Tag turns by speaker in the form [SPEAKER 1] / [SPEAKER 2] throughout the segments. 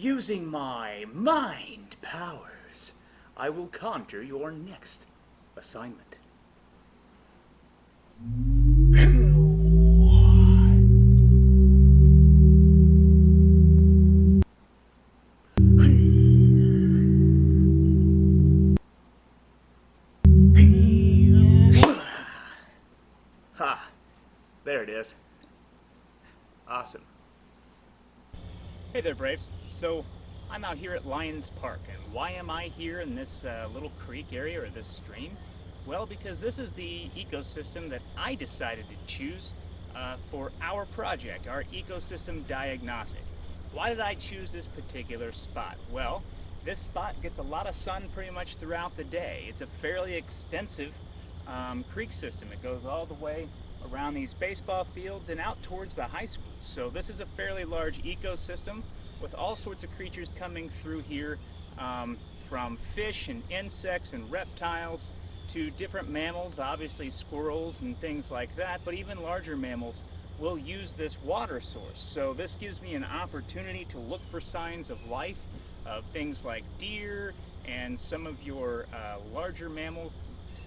[SPEAKER 1] Using my mind powers, I will conjure your next assignment. Ha! There it is. Awesome. Hey there, Braves. So, I'm out here at Lions Park, and why am I here in this little creek area, or this stream? Well, because this is the ecosystem that I decided to choose for our project, our ecosystem diagnostic. Why did I choose this particular spot? Well, this spot gets a lot of sun pretty much throughout the day. It's a fairly extensive creek system. It goes all the way around these baseball fields and out towards the high schools. So this is a fairly large ecosystem with all sorts of creatures coming through here, from fish and insects and reptiles to different mammals, obviously squirrels and things like that, but even larger mammals will use this water source. So this gives me an opportunity to look for signs of life, of things like deer and some of your larger mammals,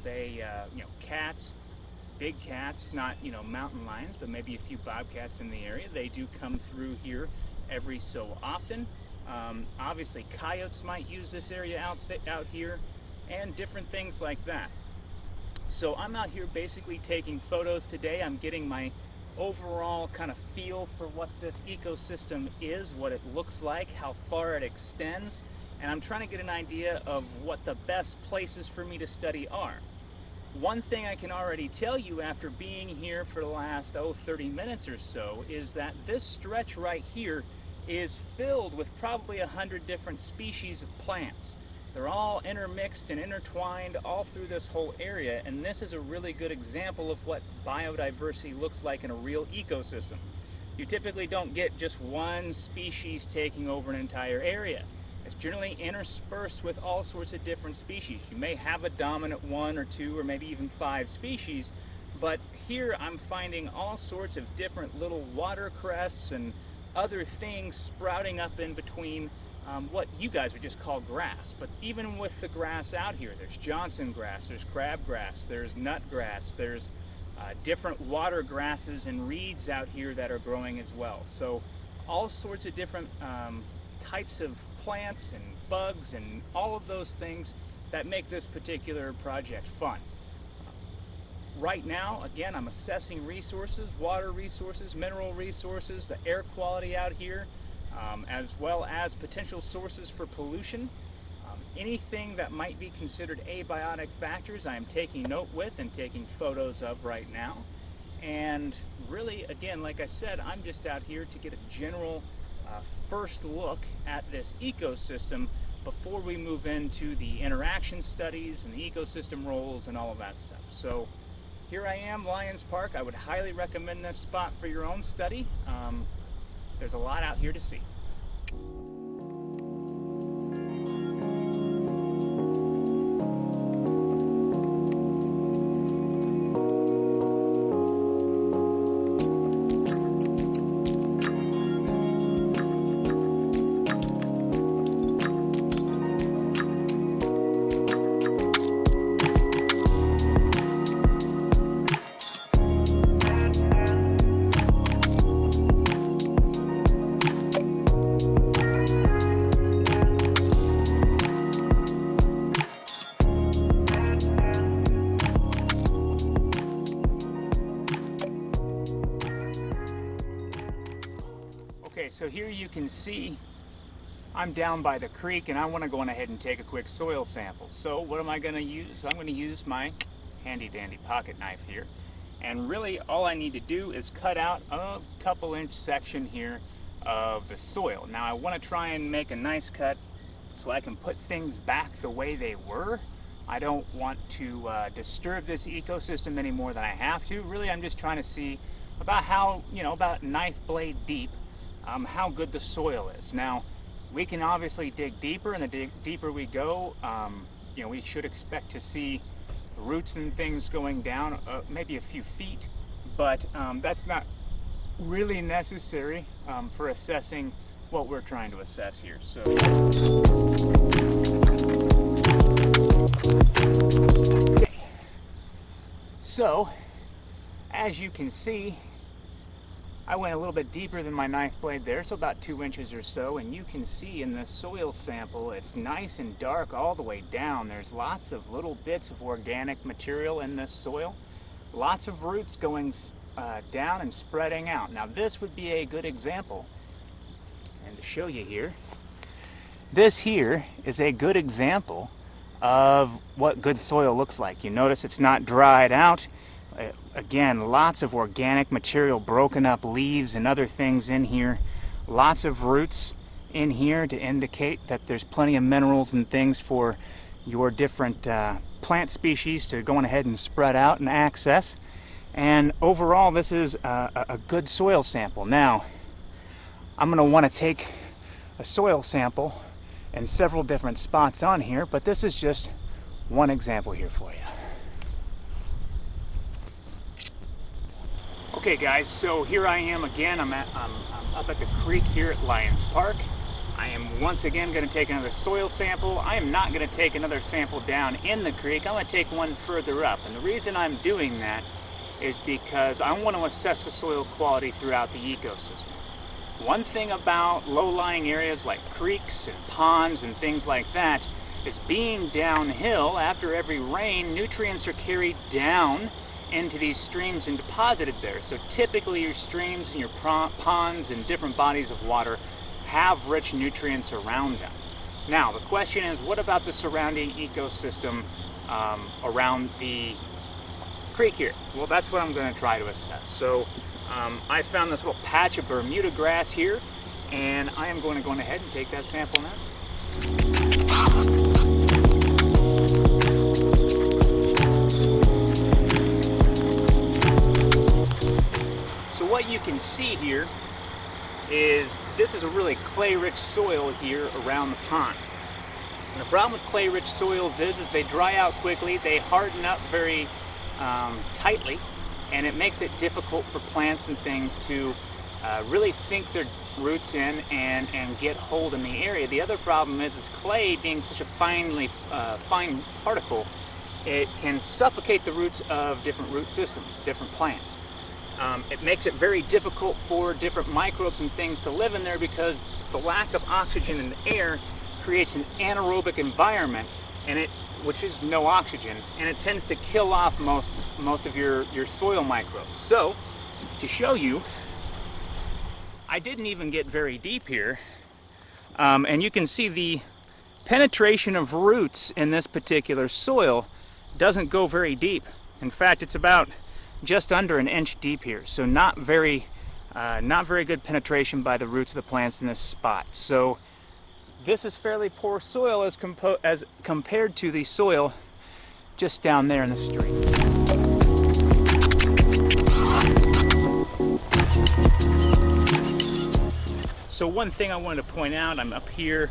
[SPEAKER 1] say cats, big cats, not mountain lions, but maybe a few bobcats in the area. They do come through here every so often. Obviously coyotes might use this area out here, and different things like that. So I'm out here basically taking photos today. I'm getting my overall kind of feel for what this ecosystem is, what it looks like, how far it extends, and I'm trying to get an idea of what the best places for me to study are. One thing I can already tell you after being here for the last 30 minutes or so is that this stretch right here is filled with probably 100 different species of plants. They're all intermixed and intertwined all through this whole area, and this is a really good example of what biodiversity looks like in a real ecosystem. You typically don't get just one species taking over an entire area. It's generally interspersed with all sorts of different species. You may have a dominant one or two or maybe even 5 species, but here I'm finding all sorts of different little watercrests and other things sprouting up in between what you guys would just call grass. But even with the grass out here, there's Johnson grass, there's crabgrass, there's nut grass, there's different water grasses and reeds out here that are growing as well. So all sorts of different types of plants and bugs and all of those things that make this particular project fun. Right now, again, I'm assessing resources, water resources, mineral resources, the air quality out here, as well as potential sources for pollution. Anything that might be considered abiotic factors I am taking note with and taking photos of right now. And really, again, like I said, I'm just out here to get a general first look at this ecosystem before we move into the interaction studies and the ecosystem roles and all of that stuff. So here I am, Lions Park. I would highly recommend this spot for your own study. There's a lot out here to see. Okay, so here you can see I'm down by the creek and I want to go on ahead and take a quick soil sample. So what am I going to use? I'm going to use my handy dandy pocket knife here. And really all I need to do is cut out a couple inch section here of the soil. Now I want to try and make a nice cut so I can put things back the way they were. I don't want to disturb this ecosystem any more than I have to. Really, I'm just trying to see about how, about knife blade deep, how good the soil is. Now, we can obviously dig deeper, and the deeper we go, we should expect to see roots and things going down maybe a few feet, but that's not really necessary for assessing what we're trying to assess here. So, as you can see, I went a little bit deeper than my knife blade there, so about 2 inches or so, and you can see in this soil sample it's nice and dark all the way down. There's lots of little bits of organic material in this soil, lots of roots going down and spreading out. Now this would be a good example, and to show you here, this here is a good example of what good soil looks like. You notice it's not dried out. Again, lots of organic material, broken up leaves and other things in here. Lots of roots in here to indicate that there's plenty of minerals and things for your different plant species to go on ahead and spread out and access. And overall, this is a good soil sample. Now, I'm going to want to take a soil sample in several different spots on here, but this is just one example here for you. Okay guys, so here I am again. I'm up at the creek here at Lions Park. I am once again going to take another soil sample. I am not going to take another sample down in the creek. I'm going to take one further up. And the reason I'm doing that is because I want to assess the soil quality throughout the ecosystem. One thing about low-lying areas like creeks and ponds and things like that is being downhill, after every rain, nutrients are carried down into these streams and deposited there. So typically your streams and your ponds and different bodies of water have rich nutrients around them. Now the question is, what about the surrounding ecosystem around the creek here? Well, that's what I'm going to try to assess. So I found this little patch of Bermuda grass here, and I am going to go ahead and take that sample now. What you can see here is this is a really clay-rich soil here around the pond. And the problem with clay-rich soils is they dry out quickly, they harden up very tightly, and it makes it difficult for plants and things to really sink their roots in and get hold in the area. The other problem is clay, being such a fine particle, it can suffocate the roots of different root systems, different plants. It makes it very difficult for different microbes and things to live in there because the lack of oxygen in the air creates an anaerobic environment, which is no oxygen, and it tends to kill off most of your soil microbes. So, to show you, I didn't even get very deep here, and you can see the penetration of roots in this particular soil doesn't go very deep. In fact, it's about just under an inch deep here, so not very good penetration by the roots of the plants in this spot. So this is fairly poor soil as compared to the soil just down there in the stream. So one thing I wanted to point out, I'm up here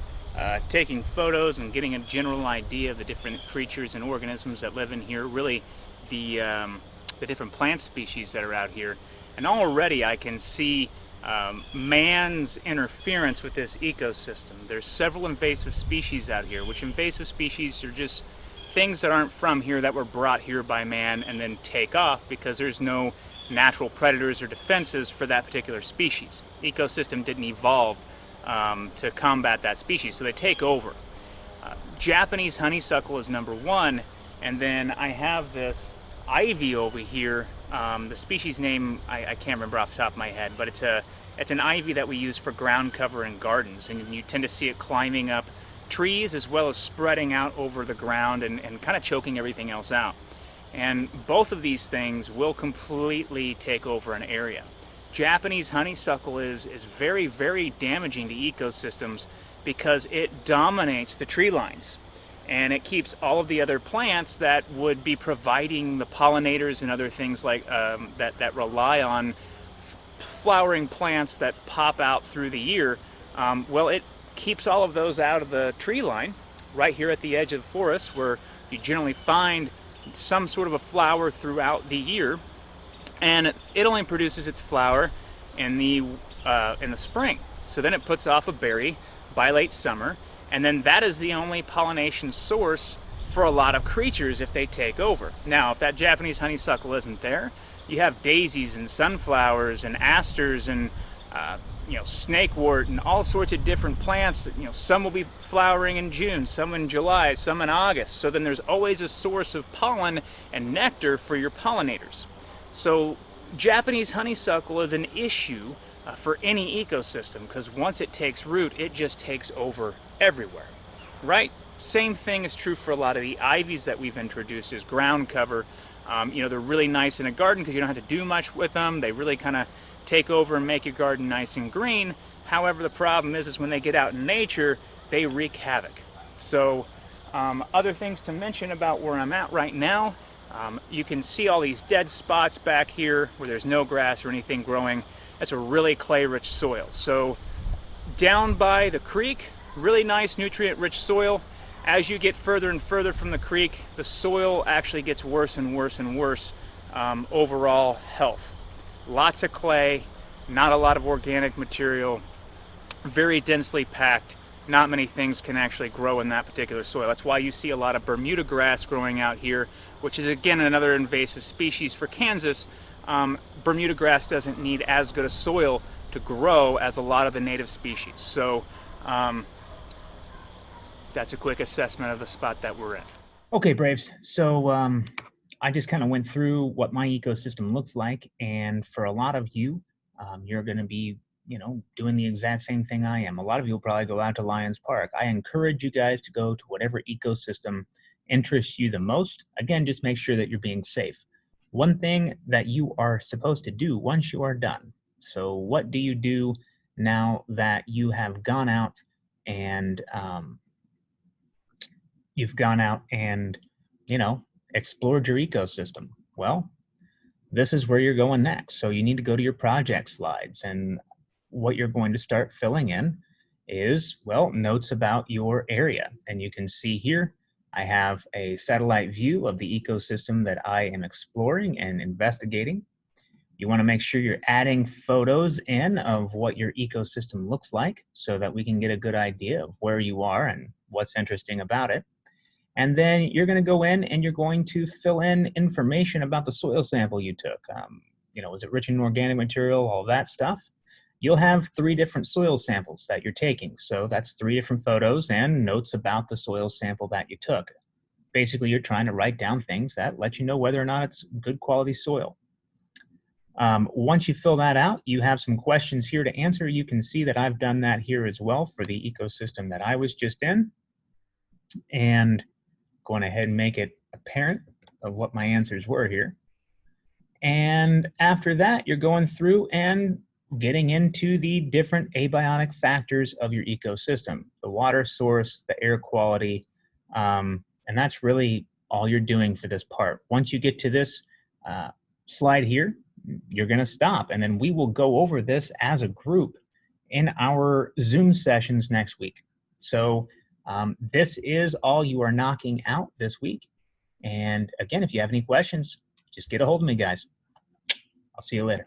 [SPEAKER 1] taking photos and getting a general idea of the different creatures and organisms that live in here, really the different plant species that are out here. And already I can see man's interference with this ecosystem. There's several invasive species out here, which invasive species are just things that aren't from here that were brought here by man and then take off because there's no natural predators or defenses for that particular species. The ecosystem didn't evolve to combat that species, so they take over. Japanese honeysuckle is number one, and then I have this ivy over here. The species name I can't remember off the top of my head, but it's an ivy that we use for ground cover in gardens, and you tend to see it climbing up trees as well as spreading out over the ground and kind of choking everything else out. And both of these things will completely take over an area. Japanese honeysuckle is very, very damaging to ecosystems because it dominates the tree lines. And it keeps all of the other plants that would be providing the pollinators and other things like that rely on flowering plants that pop out through the year. Well, it keeps all of those out of the tree line right here at the edge of the forest, where you generally find some sort of a flower throughout the year, and it only produces its flower in the spring. So then it puts off a berry by late summer, and then that is the only pollination source for a lot of creatures if they take over. Now, if that Japanese honeysuckle isn't there, you have daisies and sunflowers and asters and snakewort and all sorts of different plants that, some will be flowering in June, some in July, some in August. So then there's always a source of pollen and nectar for your pollinators. So Japanese honeysuckle is an issue for any ecosystem, because once it takes root, it just takes over everywhere, right? Same thing is true for a lot of the ivies that we've introduced as ground cover. They're really nice in a garden because you don't have to do much with them. They really kind of take over and make your garden nice and green. However, the problem is when they get out in nature, they wreak havoc. So other things to mention about where I'm at right now, you can see all these dead spots back here where there's no grass or anything growing. That's a really clay-rich soil. So down by the creek, really nice nutrient-rich soil. As you get further and further from the creek, the soil actually gets worse and worse and worse overall health. Lots of clay, not a lot of organic material, very densely packed. Not many things can actually grow in that particular soil. That's why you see a lot of Bermuda grass growing out here, which is again another invasive species for Kansas. Bermuda grass doesn't need as good a soil to grow as a lot of the native species. So that's a quick assessment of the spot that we're in. Okay, Braves. So I just kind of went through what my ecosystem looks like, and for a lot of you, you're going to be, doing the exact same thing I am. A lot of you will probably go out to Lions Park. I encourage you guys to go to whatever ecosystem interests you the most. Again, just make sure that you're being safe. One thing that you are supposed to do once you are done. So what do you do now that you have gone out and explored your ecosystem? Well, this is where you're going next. So you need to go to your project slides, and what you're going to start filling in is, well, notes about your area. And you can see here, I have a satellite view of the ecosystem that I am exploring and investigating. You want to make sure you're adding photos in of what your ecosystem looks like so that we can get a good idea of where you are and what's interesting about it. And then you're going to go in and you're going to fill in information about the soil sample you took. Is it rich in organic material, all that stuff. You'll have 3 different soil samples that you're taking. So that's 3 different photos and notes about the soil sample that you took. Basically, you're trying to write down things that let you know whether or not it's good quality soil. Once you fill that out, you have some questions here to answer. You can see that I've done that here as well for the ecosystem that I was just in. And going ahead and make it apparent of what my answers were here. And after that, you're going through and getting into the different abiotic factors of your ecosystem, the water source, the air quality, and that's really all you're doing for this part. Once you get to this slide here, you're going to stop, and then we will go over this as a group in our Zoom sessions next week. So this is all you are knocking out this week. And again, if you have any questions, just get a hold of me, guys. I'll see you later.